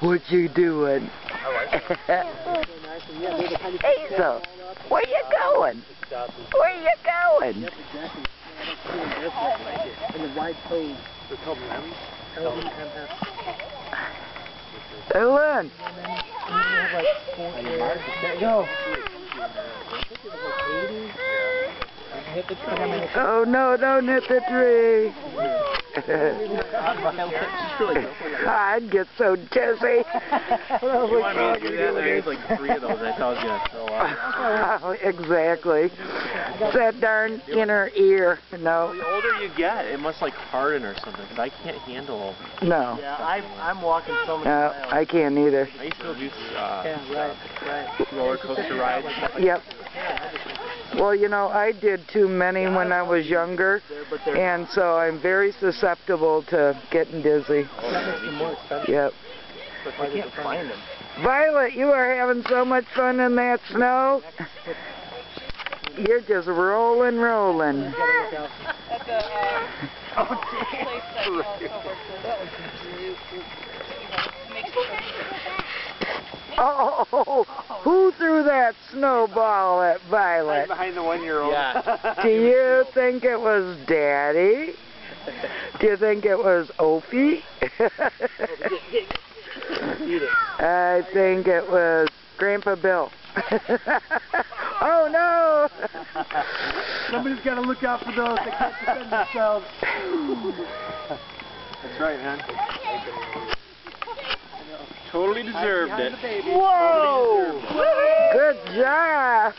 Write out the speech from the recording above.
What you doing? Hazel, where you going? Where you going? Yep, exactly. And the wide toes. They're called limbs? L-E-M-S. Ellen! There you go. Oh no, don't hit the tree. I'd get so dizzy. You want me to do that? There's like 3 of those. I thought I was going to throw up. Oh, exactly. It's that darn inner ear. No. The older you get, it must like harden or something, because I can't handle. No. Yeah, I'm walking so many No, miles. I can't either. I used to do Yeah, right. roller coaster rides and stuff like Yep. Well, you know, I did too many when I was younger, and so I'm very susceptible to getting dizzy. That makes them more expensive. Yep. But I can't find them. Violet, you are having so much fun in that snow. You're just rolling. Oh, who threw that snowball at Violet? behind the 1-year-old. Yeah. Do you think it was Daddy? Do you think it was Opie? I think it was Grandpa Bill. Oh no! Somebody's got to look out for those that can't defend themselves. That's right, man. Totally deserved it. Whoa! Good job!